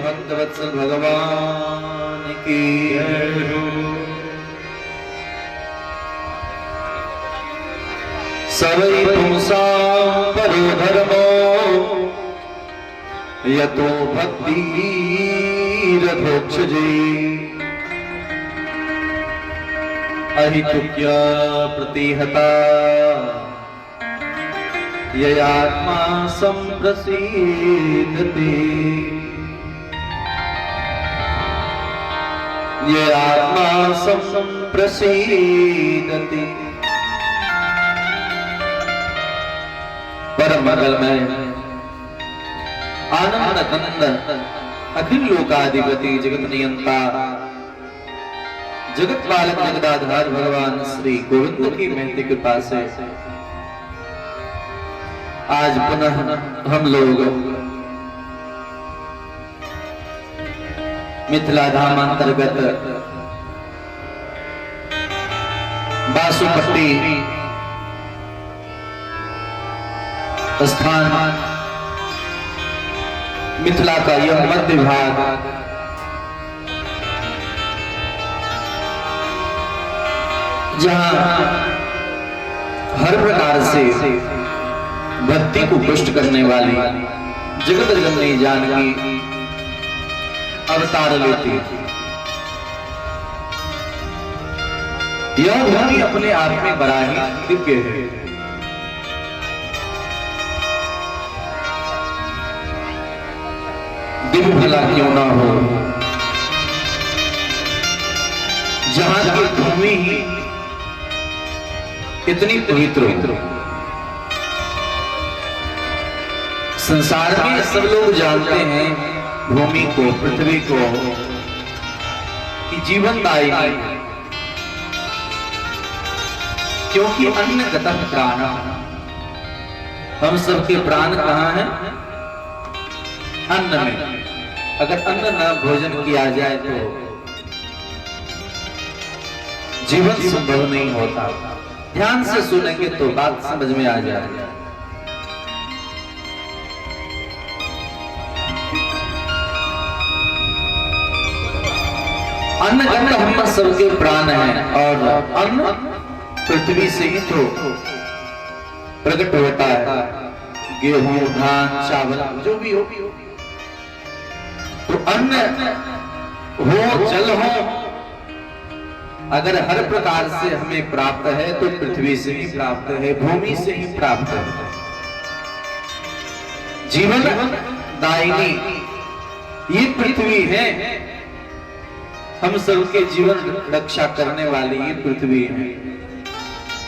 भक्तवत्सल भगवान की सवै पुंसां परो धर्मो यतो भक्तिरधोक्षजे अहितुक्या प्रतिहता ययात्मा संप्रसीदते ये आत्मा संप्रसीदति परम मंगलमय आनंद कंद अखिल लोकाधिपति जगत नियंता जगत पालक जगदाधार भगवान श्री गोविंद की महती कृपा से आज पुनः हम लोग मिथिला धाम अंतर्गत बासुपट्टी स्थान मिथिला का यह मध्य भाग जहां हर प्रकार से भक्ति को पुष्ट करने वाली जगत जननी जानकी अवतार लेती। यह भूमि अपने आप में बड़ा ही दिव्य है। दिव्य भला क्यों ना हो, जहां की भूमि ही इतनी पवित्र हो। संसार में सब लोग जानते हैं भूमि को, पृथ्वी को कि जीवनदायी, क्योंकि अन्न गतः प्राण। हम सबके प्राण कहाँ हैं? अन्न में। अगर अन्न न भोजन किया जाए तो जीवन संभव नहीं होता। ध्यान से सुनेंगे तो बात समझ में आ जाएगी। अन्न जब हम सबके प्राण हैं और अन्न पृथ्वी से ही तो प्रकट होता है। गेहूं, धान, चावल जो भी हो, तो अन्न हो, जल हो, अगर हर प्रकार से हमें प्राप्त है तो पृथ्वी से ही प्राप्त है, भूमि से ही प्राप्त है। जीवन दायिनी ये पृथ्वी है, हम सबके जीवन रक्षा करने वाली ये पृथ्वी है।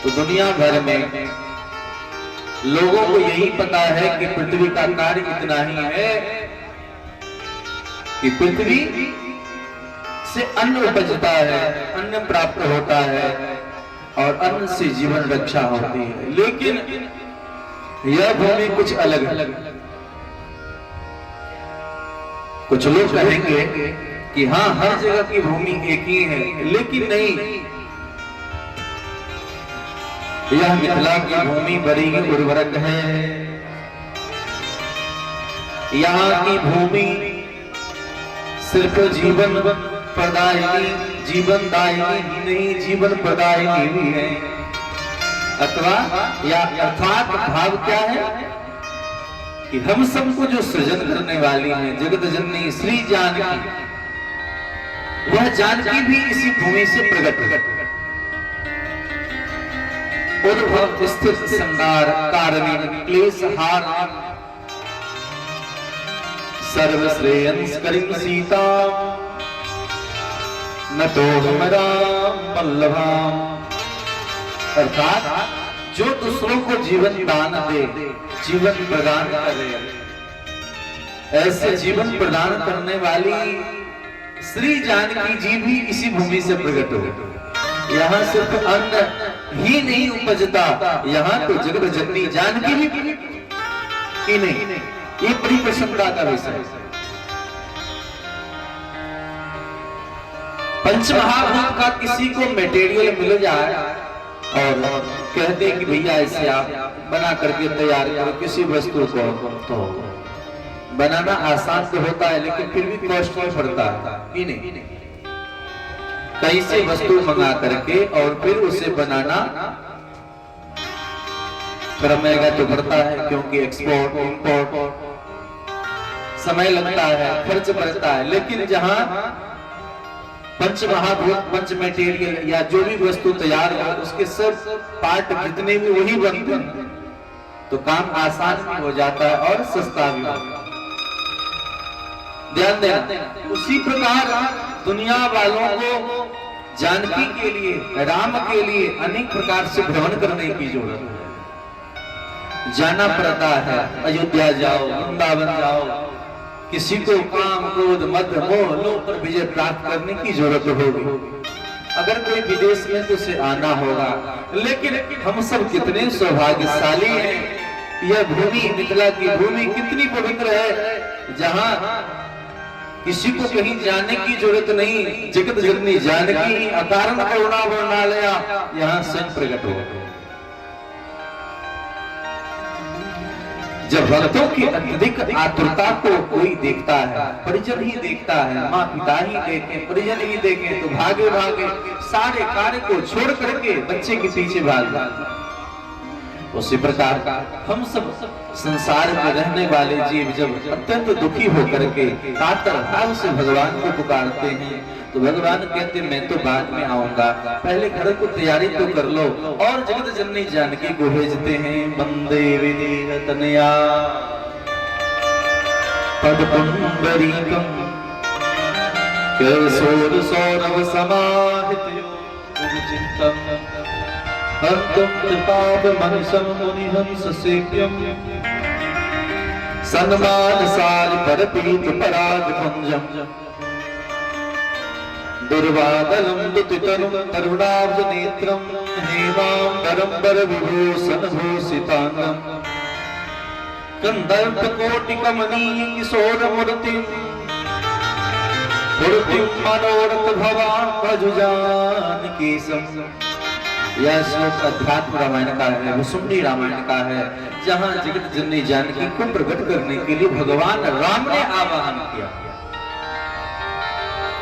तो दुनिया भर में लोगों को यही पता है कि पृथ्वी का कार्य इतना ही है कि पृथ्वी से अन्न उपजता है, अन्न प्राप्त होता है और अन्न से जीवन रक्षा होती है। लेकिन यह भूमि कुछ अलग है। कुछ लोग कहेंगे कि हाँ, हर जगह की भूमि एक ही है, लेकिन नहीं। यह मिथिला की भूमि बड़ी ही उर्वरक है। यहाँ की भूमि सिर्फ जीवन प्रदायिनी, जीवनदायिनी ही नहीं, जीवन प्रदायिनी भी है। अथवा या अर्थात भाव क्या है कि हम सबको जो सृजन करने वाली है जगत जननी श्री जानकी, वह जानकी भी इसी भूमि से प्रकट उद्भव स्थित संहार कारणि क्लेश हार सर्वश्रेयंस करीम सीता न तो हमारा पल्लभाम। अर्थात जो दूसरों को जीवन दान दे, जीवन प्रदान करे, ऐसे जीवन प्रदान करने वाली श्री जानकी जी भी इसी भूमि से प्रकट हो। यहाँ सिर्फ अन्न ही नहीं उपजता, यहाँ तो जगत जननी जानकी भी की नहीं। ये बड़ी प्रसन्नता का विषय। पंचमहाभूत का किसी को मटेरियल मिल जाए और कहते कि भैया इसे आप बना करके तैयार करो किसी वस्तु को, तो बनाना आसान तो होता है लेकिन फिर भी कॉस्टली पड़ता है नहीं। कहीं से वस्तु मंगा करके और फिर उसे बनाना थोड़ा महंगा तो पड़ता है, क्योंकि एक्सपोर्ट इंपोर्ट समय लगता है, खर्च बढ़ता है। लेकिन जहां पंच महाभूत पंच मटेरियल या जो भी वस्तु तैयार हो उसके सब पार्ट जितने भी वही बनते हैं, तो काम आसान भी हो जाता है और सस्ता भी होता है। ध्यान देना। उसी प्रकार दुनिया वालों को जानकी के लिए, राम के लिए अनेक प्रकार से भ्रमण करने की जरूरत है। जाना पड़ता है, अयोध्या जाओ, वृंदावन जाओ, किसी को काम क्रोध मद मोह लोभ पर विजय प्राप्त करने की जरूरत होगी। अगर कोई विदेश में तो उसे आना होगा। लेकिन हम सब कितने सौभाग्यशाली हैं। यह भूमि, मिथिला की भूमि कितनी पवित्र है, जहां किसी को कहीं जाने की जरूरत नहीं। जगत जननी जानकी ही अकारण करुणा वर्णालया यहाँ स्वयं प्रकट हो। जब भक्तों की अत्यधिक आतुरता को कोई देखता है, परिजन ही देखता है, माँ पिता ही देखें, परिजन ही देखें, तो भागे भागे सारे कार्य को छोड़ करके बच्चे के पीछे भाग। उसी प्रकार हम सब संसार में रहने वाले जीव जब अत्यंत दुखी होकर के कातर भाव से भगवान को पुकारते हैं, तो भगवान कहते मैं तो बाद में आऊंगा, पहले घर को तैयारी तो कर लो। और जगत जननी जानकी को भेजते हैं। वंदे विदेह तनया पदपुंडरीकं कैसोर सौरभ समाहितयो चित्तम् हंतुं कृपाप मनिषं मुनिहंस सेव्यम् सन्मान साल परपीत पराग पुंजम् दुर्वादलं दुतितनुं तरुणाब्ज नेत्रं हेमाम्बरंबर विभूषण भूषितांगं कंदर्प कोटि कमनीय किशोर मूर्तिं मनोरथ भवान भजु जानकीसं। यह श्लोक अध्यात्म रामायण का है, वसुंधरी रामायण का है, जहां जगत जननी जानकी को प्रकट करने के लिए भगवान राम ने आवाहन किया।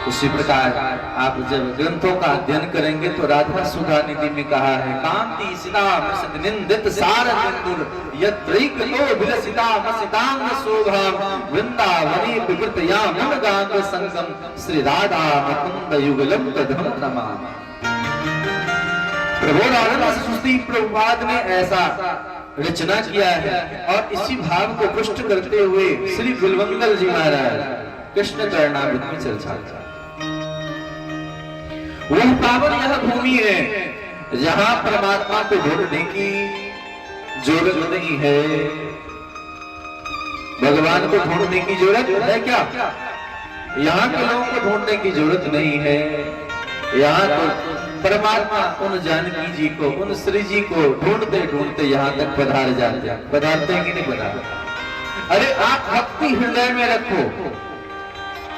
उसी प्रकार आप जब ग्रंथों का अध्ययन करेंगे तो राधा सुधा निधि में कहा है कांति सीता निंदित सार सिंदूर यत्रैकतो विलसिता मसितांग शोभाम वृंदावनी विकृतया मनगांग संगम श्री राधा मुकुंद युगलम तदहम नमामि। प्रभु राधा सुस्ती प्रभुपाद ने ऐसा रचना किया है और इसी भाव को पुष्ट करते हुए श्री बिलवंगल जी महाराज कृष्ण चरणामृत में चर्चा की। वह पावन यह भूमि है जहां परमात्मा को ढूंढने की जरूरत नहीं है। भगवान को ढूंढने की जरूरत है क्या? यहाँ के लोगों को ढूंढने की जरूरत नहीं है। यहाँ तो परमात्मा उन जानकी जी को, उन श्री जी को ढूंढते ढूंढते यहाँ तक पधार जाते हैं। पधारते हैं कि नहीं पधारते? अरे आप भक्ति हृदय में रखो।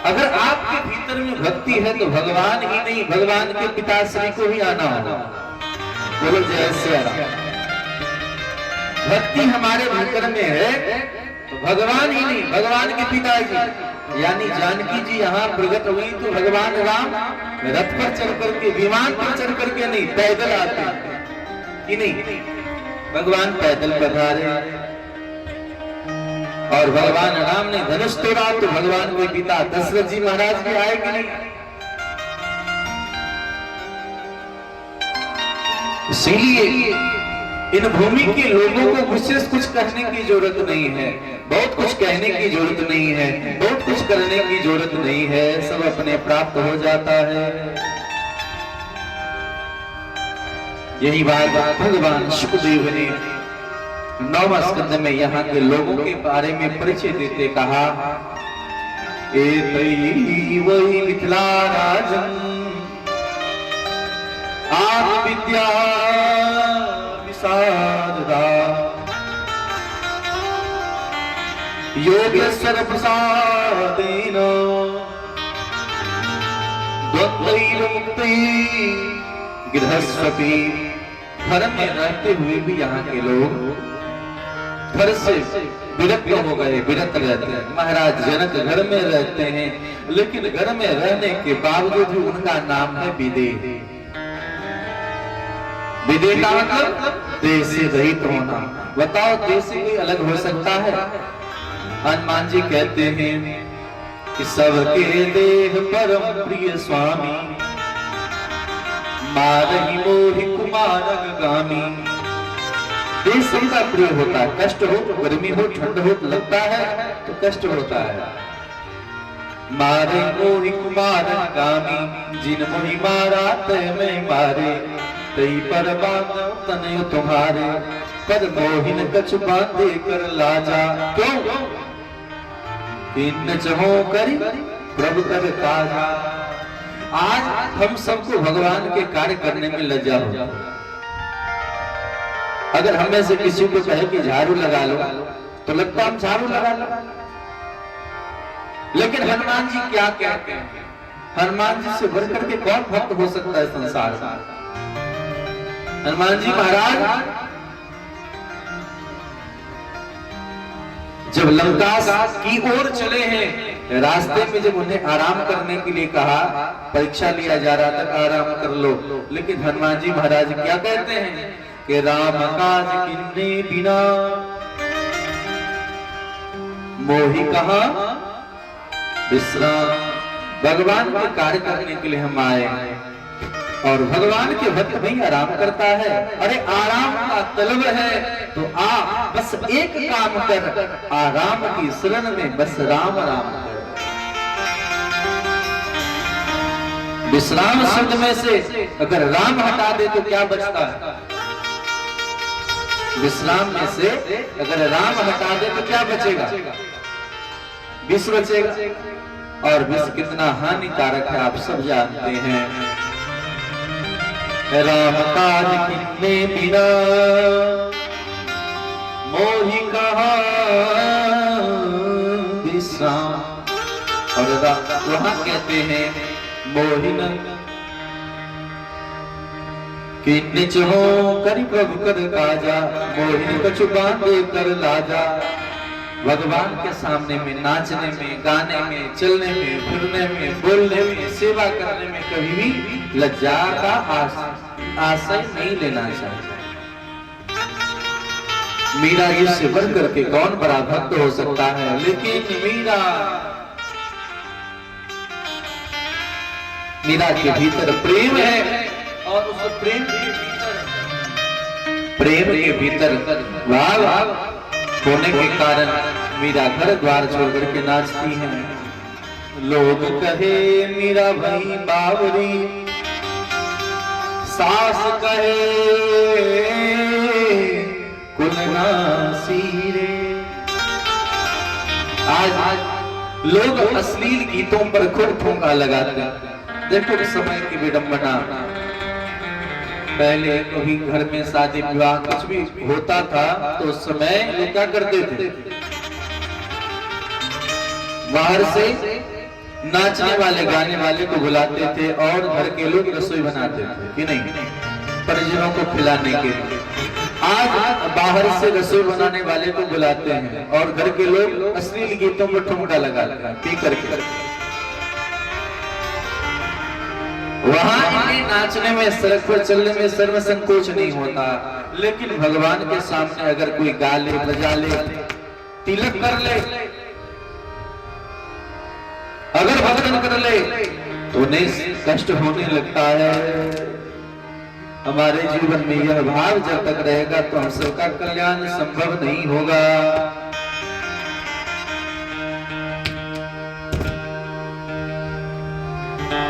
अगर आपके भीतर में भक्ति है तो भगवान ही नहीं, भगवान के पिता श्री को ही आना होगा। बोलो जय श्री राम। भक्ति हमारे भीतर में है तो भगवान ही नहीं, भगवान के पिताजी यानी जानकी जी यहाँ प्रकट हुई तो भगवान राम रथ पर चढ़ करके, विमान पर चढ़ करके नहीं, पैदल आते कि नहीं? भगवान पैदल पधारे और भगवान राम ने धनुष तोड़ा तो भगवान के पिता दशरथ जी महाराज भी आए कि नहीं? इसीलिए इन भूमि के लोगों को विशेष कुछ कहने की जरूरत नहीं है, बहुत कुछ कहने की जरूरत नहीं है, बहुत कुछ करने की जरूरत नहीं है, सब अपने प्राप्त हो जाता है। यही बात भगवान सुखदेव ने 9वां स्कंद में यहाँ के लोगों के बारे में परिचय देते कहा, वही मिथिला राजन आत्मविद्या विशारदा योगेश्वर प्रसादेन द्वैत मुक्ति गृहस्वपि। घर में रहते हुए भी यहाँ के लोग घर से विरक्त हो गए, विरक्त रहते हैं। महाराज जनक घर में रहते हैं, लेकिन घर में रहने के बावजूद भी उनका नाम है विदेह। विदेह का मतलब देह से रहित होना। बताओ देह से कोई अलग हो सकता है? हनुमान जी कहते हैं कि सबके देह परम प्रिय स्वामी मारहि मोहि कुमारगामी। देह सबका प्रिय होता है, कष्ट हो तो गर्मी हो ठंड हो तो लगता है तो कष्ट होता है। मारे मोहि कुमारगामी जिन मोहि मारा तय में मारे तई पर बांधो तनय तुम्हारे पर मोहिन कछु बांधे कर लाजा। क्यों? इन चहो करी प्रभु कर काजा। आज हम सबको भगवान के कार्य करने में लज्जा हो। अगर हम में से किसी को कहे कि झाड़ू लगा लो तो लगता हम झाड़ू लगा लो, लेकिन हनुमान जी क्या कहते हैं? हनुमान जी से बढ़कर के कौन भक्त हो सकता है संसार में? हनुमान जी महाराज जब लंका की ओर चले हैं, रास्ते में जब उन्हें आराम करने के लिए कहा, परीक्षा लिया जा रहा था आराम कर लो, लेकिन हनुमान जी महाराज क्या कहते हैं कि राम काज किन्ने बिना मोहि कहा विश्राम। भगवान के कार्य करने के लिए हम आए और भगवान के भक्त नहीं आराम करता है। अरे आराम का तलब है तो आ बस एक काम कर, आराम की शरण में बस राम राम कर। विश्राम शब्द में से अगर राम हटा दे तो क्या बचता है? विश्राम में से अगर राम हटा दे तो क्या बचेगा? विष बचेगा, और विष कितना हानिकारक है आप सब जानते हैं। राम काज किन्ने बिना मोहि कहा विश्राम। और वहां कहते हैं मोहिन किन्ने चहो करि प्रभु कर काजा मोहिन कछु बांधे कर लाजा। भगवान के सामने में नाचने में, गाने में, चलने में, फिरने में, बोलने में, सेवा करने में कभी भी लज्जा का आशय नहीं लेना चाहिए। मीरा इससे बढ़ करके कौन बड़ा भक्त हो सकता है? लेकिन मीरा के भीतर प्रेम है, और उस प्रेम के भीतर भाव होने के कारण मीरा घर द्वार छोड़कर के नाचती हैं। लोग कहे मीरा भाई बावरी, सास कहे कुलनासी रे। आज लोग अश्लील गीतों पर खूब ठुमका लगाते हैं। देखो इस समय की विडंबना, पहले कभी घर में शादी विवाह कुछ भी होता था तो उस समय लोग क्या करते थे? बाहर से नाचने वाले गाने वाले को बुलाते थे और घर के लोग रसोई बनाते थे कि नहीं, परिजनों को खिलाने के लिए। आज बाहर से रसोई बनाने वाले को बुलाते हैं और घर के लोग अश्लील गीतों पर ठुमका लगाते हैं पी करके। वहां इन्हें नाचने में, सड़क पर चलने में शर्म संकोच नहीं होता, लेकिन भगवान के सामने अगर कोई गा ले, बजा ले, तिलक कर ले, अगर भजन कर ले तो उन्हें कष्ट होने लगता है। हमारे जीवन में यह भाव जब तक रहेगा तो हम सबका कल्याण संभव नहीं होगा।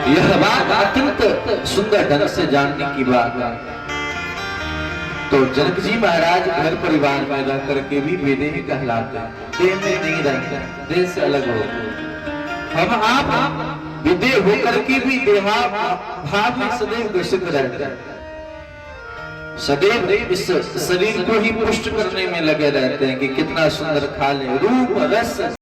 यह बात अत्यंत सुंदर ढंग से जानने की बात है। तो जनक जी महाराज घर परिवार में रह करके भी विदेह कहलाते हैं, देह में नहीं रहते, देह से अलग होते। हम आप विदेह होकर के भी देहा भाव में सदैव ग्रसित रहते हैं, सदैव इस शरीर को ही पुष्ट करने में लगे रहते हैं कि कितना सुंदर खा ले, रूप रस